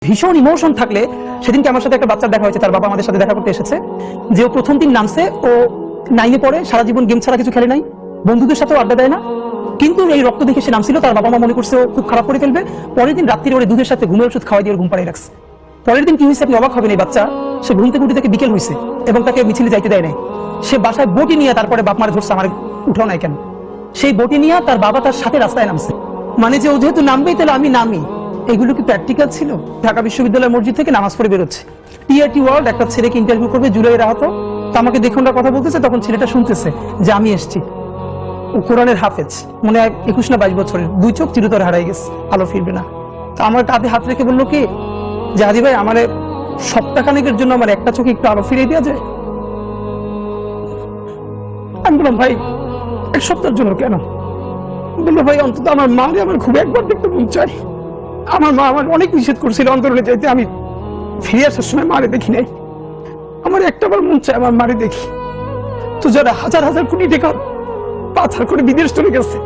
ভীষণ ইমোশন থাকলে সেদিনকে আমার সাথে একটা বাচ্চার দেখা হয়েছে, তার বাবা আমাদের সাথে দেখা করতে এসেছে, যে ও প্রথম দিন নামছে, ও 9-এ পড়ে, সারা জীবন গেম ছাড়া কিছু খেলে নাই, বন্ধুদের সাথেও আড্ডা দেয় না, কিন্তু এই রক্ত দেখে সে নামছিল, তার বাবা মা মনে করছে ও খুব খারাপ করে ফেলবে। পরের দিন রাত্রিরে ওরে দুধের সাথে ঘুমের ওষুধ খাওয়াই দিয়ে ঘুম পাড়িয়ে রাখছে। পরের দিন কি হয়েছে আপনি অবাক হবেন, এই বাচ্চা সে ঘুম থেকে উঠে থেকে বিকেল হয়েছে এবং তাকে মিছিলে যাইতে দেয় নাই। সে বাসায় বটি নিয়ে তারপরে বাপ মারে ধরছে, আমার উঠাও নাই কেন, সেই বটি নিয়ে তার বাবা তার সাথে রাস্তায় নামছে, মানে যে ও যেহেতু নামবেই তাহলে আমি নামি। এগুলো কি প্র্যাকটিক্যাল ছিল? ঢাকা বিশ্ববিদ্যালয়ের মসজিদ থেকে নামাজ পড়ে বেরোচ্ছে, টিআরটি ওয়ার্ল্ড একটা ছেলেকে ইন্টারভিউ করবে জুলাইয়ের আহত, তো আমাকে দেখে ওরা কথা বলতেছে, তখন ছেলেটা শুনতেছে যে আমি এসছি। ও কোরআনের হাফেজ, মনে হয় 21 না 22 বছরের, 2 চোখ চিরতরে হারাই গেছে, আলো ফিরবে না। তো আমার কাঁধে হাত রেখে বললো কি যে হাদি ভাই, আমার সপ্তাহখানেকের জন্য আমার একটা চোখে একটু আলো ফিরিয়ে দেওয়া যায়। আমি বললাম ভাই 1 সপ্তাহের জন্য কেন? বললো ভাই অন্তত আমার মারে আমার খুব একবার দেখতে মন চাই। আমার মা আমার অনেক নিষেধ করছিল অন্তরে যাইতে, আমি ফিরে আসার সময় মারে দেখি নাই, আমার একটাবার মন চায় আমার মারে দেখি। তো যারা হাজার হাজার কোটি টাকা পাচার করে বিদেশ চলে গেছে,